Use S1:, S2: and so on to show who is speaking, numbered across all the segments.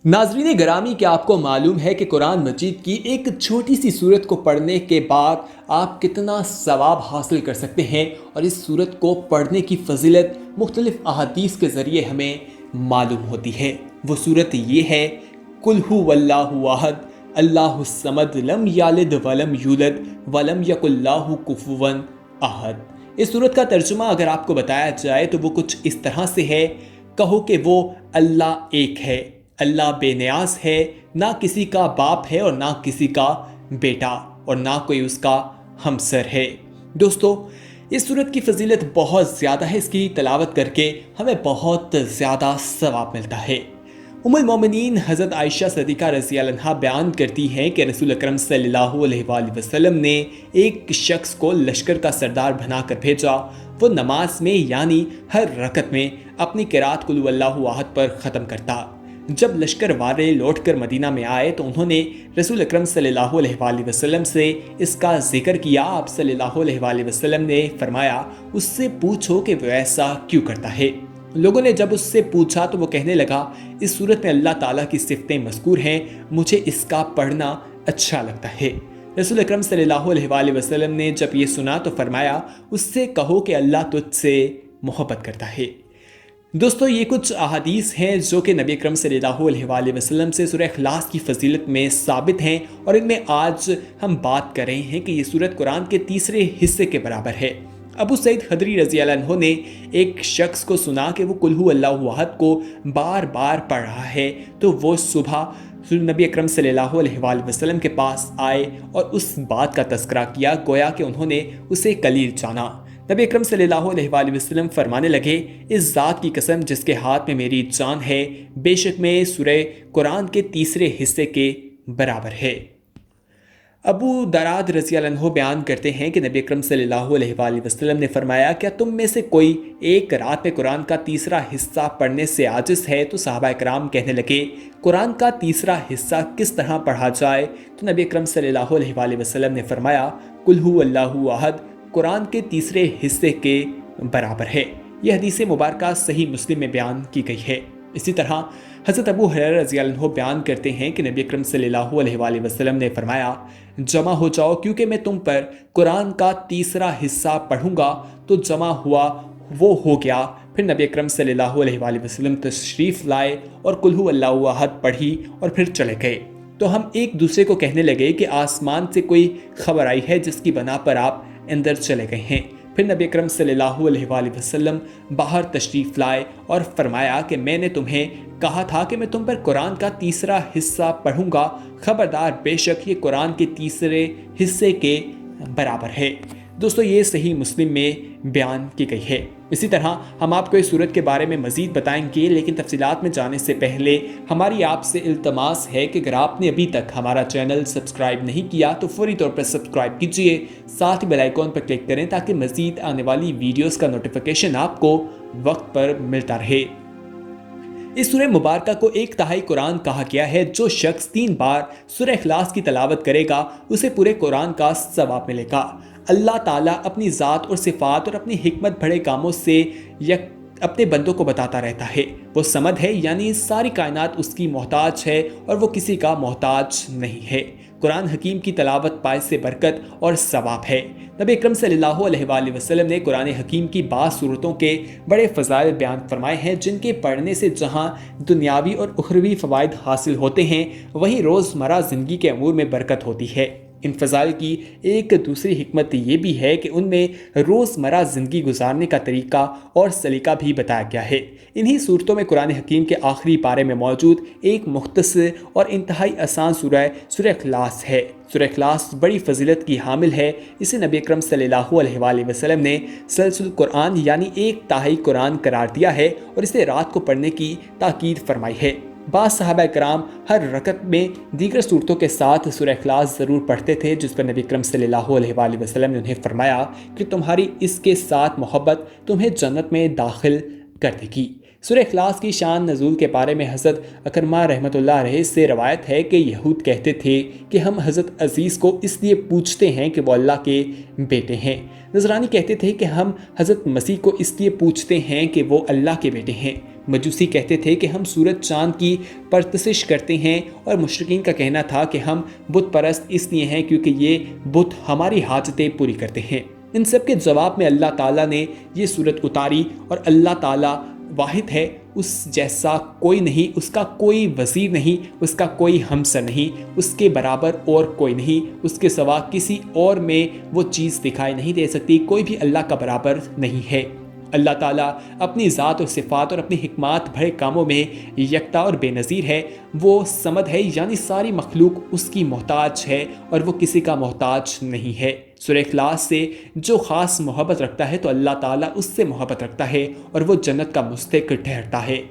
S1: ناظرین گرامی، کیا آپ کو معلوم ہے کہ قرآن مجید کی ایک چھوٹی سی سورت کو پڑھنے کے بعد آپ کتنا ثواب حاصل کر سکتے ہیں؟ اور اس سورت کو پڑھنے کی فضیلت مختلف احادیث کے ذریعے ہمیں معلوم ہوتی ہے۔ وہ سورت یہ ہے، قل هو اللہ احد اللہ الصمد لم یلد ولم یولد ولم یکن لہ کفوا احد۔ اس سورت کا ترجمہ اگر آپ کو بتایا جائے تو وہ کچھ اس طرح سے ہے، کہو کہ وہ اللہ ایک ہے، اللہ بے نیاز ہے، نہ کسی کا باپ ہے اور نہ کسی کا بیٹا اور نہ کوئی اس کا ہمسر ہے۔ دوستو، اس سورت کی فضیلت بہت زیادہ ہے، اس کی تلاوت کر کے ہمیں بہت زیادہ ثواب ملتا ہے۔ ام المومنین حضرت عائشہ صدیقہ رضی اللہ عنہا بیان کرتی ہیں کہ رسول اکرم صلی اللہ علیہ وآلہ وسلم نے ایک شخص کو لشکر کا سردار بنا کر بھیجا۔ وہ نماز میں یعنی ہر رکعت میں اپنی قرات قل اللہ احد پر ختم کرتا۔ جب لشکر والے لوٹ کر مدینہ میں آئے تو انہوں نے رسول اکرم صلی اللہ علیہ وآلہ وسلم سے اس کا ذکر کیا۔ آپ صلی اللہ علیہ وآلہ وسلم نے فرمایا، اس سے پوچھو کہ وہ ایسا کیوں کرتا ہے۔ لوگوں نے جب اس سے پوچھا تو وہ کہنے لگا، اس صورت میں اللہ تعالیٰ کی صفتیں مذکور ہیں، مجھے اس کا پڑھنا اچھا لگتا ہے۔ رسول اکرم صلی اللہ علیہ وآلہ وسلم نے جب یہ سنا تو فرمایا، اس سے کہو کہ اللہ تجھ سے محبت کرتا ہے۔ دوستو، یہ کچھ احادیث ہیں جو کہ نبی اکرم صلی اللہ علیہ وآلہ وسلم سے سورہ اخلاص کی فضیلت میں ثابت ہیں، اور ان میں آج ہم بات کر رہے ہیں کہ یہ سورت قرآن کے تیسرے حصے کے برابر ہے۔ ابو سعید خدری رضی اللہ عنہ نے ایک شخص کو سنا کہ وہ قل هو اللہ احد کو بار بار پڑھ رہا ہے، تو وہ صبح نبی اکرم صلی اللہ علیہ وآلہ وسلم کے پاس آئے اور اس بات کا تذکرہ کیا، گویا کہ انہوں نے اسے کلیل جانا۔ نبی اکرم صلی اللہ علیہ وآلہ وسلم فرمانے لگے، اس ذات کی قسم جس کے ہاتھ میں میری جان ہے، بے شک میں سورہ قرآن کے تیسرے حصے کے برابر ہے۔ ابو دراد رضی اللہ عنہ بیان کرتے ہیں کہ نبی اکرم صلی اللہ علیہ وآلہ وسلم نے فرمایا، کیا تم میں سے کوئی ایک رات میں قرآن کا تیسرا حصہ پڑھنے سے عاجز ہے؟ تو صحابہ کرام کہنے لگے، قرآن کا تیسرا حصہ کس طرح پڑھا جائے؟ تو نبی اکرم صلی اللہ علیہ وآلہ وسلم نے فرمایا، قل هو اللہ احد قرآن کے تیسرے حصے کے برابر ہے۔ یہ حدیث مبارکہ صحیح مسلم میں بیان کی گئی ہے۔ اسی طرح حضرت ابو ہریرہ رضی اللہ عنہ بیان کرتے ہیں کہ نبی اکرم صلی اللہ علیہ وآلہ وسلم نے فرمایا، جمع ہو جاؤ کیونکہ میں تم پر قرآن کا تیسرا حصہ پڑھوں گا۔ تو جمع ہوا، وہ ہو گیا۔ پھر نبی اکرم صلی اللہ علیہ وآلہ وسلم تشریف لائے اور قل هو اللہ احد پڑھی اور پھر چلے گئے۔ تو ہم ایک دوسرے کو کہنے لگے کہ آسمان سے کوئی خبر آئی ہے جس کی بنا پر آپ اندر چلے گئے ہیں۔ پھر نبی اکرم صلی اللہ علیہ وآلہ وسلم باہر تشریف لائے اور فرمایا کہ میں نے تمہیں کہا تھا کہ میں تم پر قرآن کا تیسرا حصہ پڑھوں گا، خبردار، بے شک یہ قرآن کے تیسرے حصے کے برابر ہے۔ دوستو، یہ صحیح مسلم میں بیان کی گئی ہے۔ اسی طرح ہم آپ کو اس سورت کے بارے میں مزید بتائیں گے، لیکن تفصیلات میں جانے سے پہلے ہماری آپ سے التماس ہے کہ اگر آپ نے ابھی تک ہمارا چینل سبسکرائب نہیں کیا تو فوری طور پر سبسکرائب کیجئے، ساتھ ہی بیل آئیکن پر کلک کریں تاکہ مزید آنے والی ویڈیوز کا نوٹیفیکیشن آپ کو وقت پر ملتا رہے۔ اس سورہ مبارکہ کو ایک تہائی قرآن کہا گیا ہے۔ جو شخص 3 بار سورہ اخلاص کی تلاوت کرے گا اسے پورے قرآن کا ثواب ملے گا۔ اللہ تعالیٰ اپنی ذات اور صفات اور اپنی حکمت بھرے کاموں سے اپنے بندوں کو بتاتا رہتا ہے۔ وہ صمد ہے، یعنی ساری کائنات اس کی محتاج ہے اور وہ کسی کا محتاج نہیں ہے۔ قرآن حکیم کی تلاوت باعث برکت اور ثواب ہے۔ نبی اکرم صلی اللہ علیہ وآلہ وسلم نے قرآن حکیم کی بعض صورتوں کے بڑے فضائل بیان فرمائے ہیں، جن کے پڑھنے سے جہاں دنیاوی اور اخروی فوائد حاصل ہوتے ہیں، وہیں روزمرہ زندگی کے امور میں برکت ہوتی ہے۔ ان فضائل کی ایک دوسری حکمت یہ بھی ہے کہ ان میں روزمرہ زندگی گزارنے کا طریقہ اور سلیقہ بھی بتایا گیا ہے۔ انہی صورتوں میں قرآن حکیم کے آخری پارے میں موجود ایک مختصر اور انتہائی آسان سورہ اخلاص ہے۔ سورہ اخلاص بڑی فضیلت کی حامل ہے۔ اسے نبی اکرم صلی اللہ علیہ وآلہ وسلم نے سلسل قرآن یعنی ایک تہائی قرآن قرار دیا ہے اور اسے رات کو پڑھنے کی تاکید فرمائی ہے۔ بعض صحابہ کرام ہر رکعت میں دیگر صورتوں کے ساتھ سورہ اخلاص ضرور پڑھتے تھے، جس پر نبی اکرم صلی اللہ علیہ وآلہ وسلم نے انہیں فرمایا کہ تمہاری اس کے ساتھ محبت تمہیں جنت میں داخل کر دے گی۔ سورہ اخلاص کی شان نزول کے بارے میں حضرت اکرمہ رحمۃ اللہ علیہ سے روایت ہے کہ یہود کہتے تھے کہ ہم حضرت عزیز کو اس لیے پوچھتے ہیں کہ وہ اللہ کے بیٹے ہیں۔ نصرانی کہتے تھے کہ ہم حضرت مسیح کو اس لیے پوچھتے ہیں کہ وہ اللہ کے بیٹے ہیں۔ مجوسی کہتے تھے کہ ہم سورج چاند کی پرستش کرتے ہیں، اور مشرکین کا کہنا تھا کہ ہم بت پرست اس لیے ہیں کیونکہ یہ بت ہماری حاجتیں پوری کرتے ہیں۔ ان سب کے جواب میں اللہ تعالیٰ نے یہ صورت اتاری، اور اللہ تعالیٰ واحد ہے، اس جیسا کوئی نہیں، اس کا کوئی وزیر نہیں، اس کا کوئی ہمسر نہیں، اس کے برابر اور کوئی نہیں، اس کے سوا کسی اور میں وہ چیز دکھائی نہیں دے سکتی، کوئی بھی اللہ کا برابر نہیں ہے۔ اللہ تعالیٰ اپنی ذات اور صفات اور اپنی حکمات بھرے کاموں میں یکتا اور بے نظیر ہے۔ وہ صمد ہے، یعنی ساری مخلوق اس کی محتاج ہے اور وہ کسی کا محتاج نہیں ہے۔ سورہ اخلاص سے جو خاص محبت رکھتا ہے تو اللہ تعالیٰ اس سے محبت رکھتا ہے اور وہ جنت کا مستحق ٹھہرتا ہے۔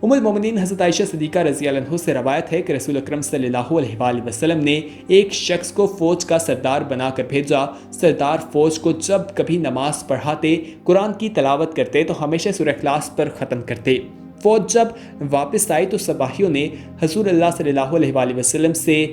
S1: ام المومنین حضرت عائشہ صدیقہ رضی اللہ عنہ سے روایت ہے کہ رسول اکرم صلی اللہ علیہ وآلہ وسلم نے ایک شخص کو فوج کا سردار بنا کر بھیجا۔ سردار فوج کو جب کبھی نماز پڑھاتے، قرآن کی تلاوت کرتے تو ہمیشہ سورہ اخلاص پر ختم کرتے۔ فوج جب واپس آئی تو سپاہیوں نے حضور اللہ صلی اللہ علیہ وآلہ وسلم سے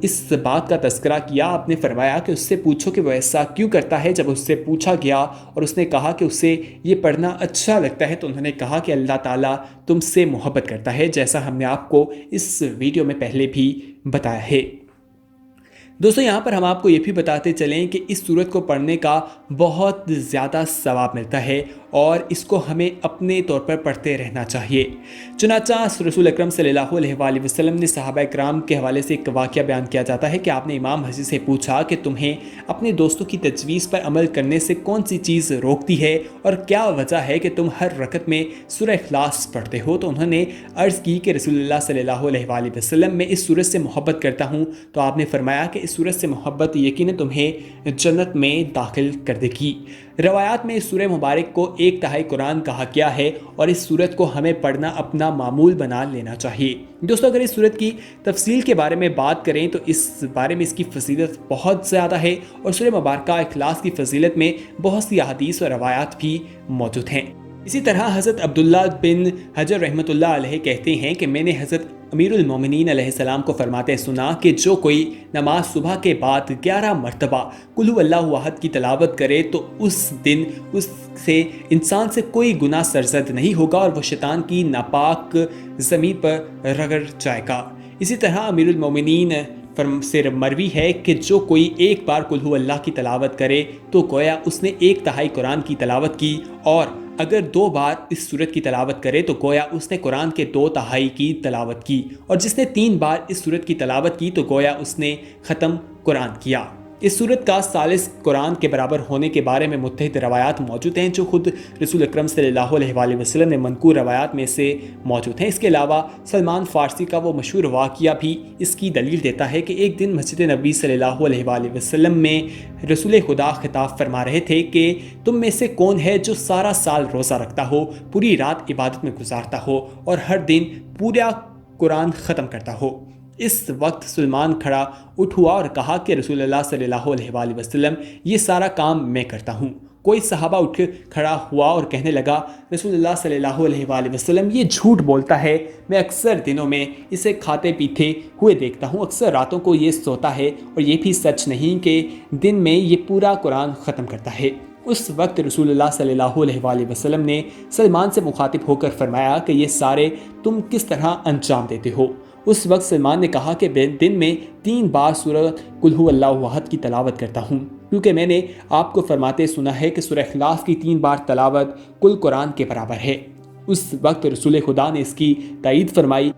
S1: اس بات کا تذکرہ کیا۔ آپ نے فرمایا کہ اس سے پوچھو کہ وہ ایسا کیوں کرتا ہے۔ جب اس سے پوچھا گیا اور اس نے کہا کہ اسے یہ پڑھنا اچھا لگتا ہے تو انہوں نے کہا کہ اللہ تعالیٰ تم سے محبت کرتا ہے، جیسا ہم نے آپ کو اس ویڈیو میں پہلے بھی بتایا ہے۔ دوستو یہاں پر ہم آپ کو یہ بھی بتاتے چلیں کہ اس سورت کو پڑھنے کا بہت زیادہ ثواب ملتا ہے اور اس کو ہمیں اپنے طور پر پڑھتے رہنا چاہیے۔ چنانچہ رسول اکرم صلی اللہ علیہ وآلہ وسلم نے صحابہ کرام کے حوالے سے ایک واقعہ بیان کیا جاتا ہے کہ آپ نے امام حسین سے پوچھا کہ تمہیں اپنے دوستوں کی تجویز پر عمل کرنے سے کون سی چیز روکتی ہے اور کیا وجہ ہے کہ تم ہر رکعت میں سورہ اخلاص پڑھتے ہو؟ تو انہوں نے عرض کی کہ رسول اللہ صلی اللہ علیہ وآلہ وسلم میں اس سورت سے محبت کرتا ہوں۔ تو آپ نے فرمایا کہ اس سورت سے محبت یقیناً تمہیں جنت میں داخل کر دے گی۔ روایات میں اس سورہ مبارک کو 1/3 قرآن کہا گیا ہے اور اس سورت کو ہمیں پڑھنا اپنا معمول بنا لینا چاہیے۔ دوستو اگر اس سورت کی تفصیل کے بارے میں بات کریں تو اس بارے میں اس کی فضیلت بہت زیادہ ہے اور سورہ مبارکہ اخلاص کی فضیلت میں بہت سی احادیث اور روایات بھی موجود ہیں۔ اسی طرح حضرت عبداللہ بن حجر رحمۃ اللہ علیہ کہتے ہیں کہ میں نے حضرت امیر المومنین علیہ السلام کو فرماتے سنا کہ جو کوئی نماز صبح کے بعد 11 مرتبہ قل هو اللہ احد کی تلاوت کرے تو اس دن اس سے انسان سے کوئی گناہ سرزد نہیں ہوگا اور وہ شیطان کی ناپاک زمین پر رگڑ جائے گا۔ اسی طرح امیر المومنین سے مروی ہے کہ جو کوئی ایک بار قل هو اللہ کی تلاوت کرے تو گویا اس نے 1/3 قرآن کی تلاوت کی، اور اگر 2 بار اس سورت کی تلاوت کرے تو گویا اس نے قرآن کے 2/3 کی تلاوت کی، اور جس نے 3 بار اس سورت کی تلاوت کی تو گویا اس نے ختم قرآن کیا۔ اس سورت کا ثالث قرآن کے برابر ہونے کے بارے میں متعدد روایات موجود ہیں جو خود رسول اکرم صلی اللہ علیہ وآلہ وسلم نے منقول روایات میں سے موجود ہیں۔ اس کے علاوہ سلمان فارسی کا وہ مشہور واقعہ بھی اس کی دلیل دیتا ہے کہ ایک دن مسجد نبی صلی اللہ علیہ وآلہ وسلم میں رسول خدا خطاب فرما رہے تھے کہ تم میں سے کون ہے جو سارا سال روزہ رکھتا ہو، پوری رات عبادت میں گزارتا ہو اور ہر دن پورا قرآن ختم کرتا ہو؟ اس وقت سلمان کھڑا اٹھ ہوا اور کہا کہ رسول اللہ صلی اللہ علیہ وآلہ وسلم یہ سارا کام میں کرتا ہوں۔ کوئی صحابہ اٹھ کھڑا ہوا اور کہنے لگا رسول اللہ صلی اللہ علیہ وآلہ وسلم یہ جھوٹ بولتا ہے، میں اکثر دنوں میں اسے کھاتے پیتے ہوئے دیکھتا ہوں، اکثر راتوں کو یہ سوتا ہے، اور یہ بھی سچ نہیں کہ دن میں یہ پورا قرآن ختم کرتا ہے۔ اس وقت رسول اللہ صلی اللہ علیہ وآلہ وسلم نے سلمان سے مخاطب ہو کر فرمایا کہ یہ سارے تم کس طرح انجام دیتے ہو؟ اس وقت سلمان نے کہا کہ دن میں 3 بار سورۃ قل هو اللہ احد کی تلاوت کرتا ہوں، کیونکہ میں نے آپ کو فرماتے سنا ہے کہ سورہ اخلاص کی 3 بار تلاوت کل قرآن کے برابر ہے۔ اس وقت رسول خدا نے اس کی تائید فرمائی۔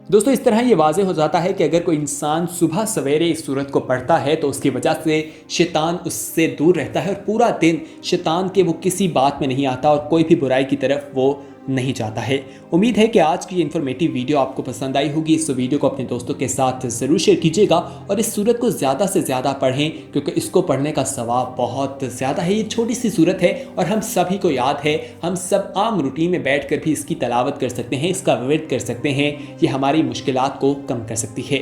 S1: دوستو اس طرح یہ واضح ہو جاتا ہے کہ اگر کوئی انسان صبح سویرے اس سورت کو پڑھتا ہے تو اس کی وجہ سے شیطان اس سے دور رہتا ہے اور پورا دن شیطان کے وہ کسی بات میں نہیں آتا اور کوئی بھی برائی کی طرف وہ نہیں چاہتا ہے۔ امید ہے کہ آج کی یہ انفارمیٹیو ویڈیو آپ کو پسند آئی ہوگی۔ اس ویڈیو کو اپنے دوستوں کے ساتھ ضرور شیئر کیجیے گا اور اس سورت کو زیادہ سے زیادہ پڑھیں کیونکہ اس کو پڑھنے کا ثواب بہت زیادہ ہے۔ یہ چھوٹی سی سورت ہے اور ہم سبھی کو یاد ہے، ہم سب عام روٹین میں بیٹھ کر بھی اس کی تلاوت کر سکتے ہیں، اس کا ورد کر سکتے ہیں، یہ ہماری مشکلات کو کم کر سکتی ہے۔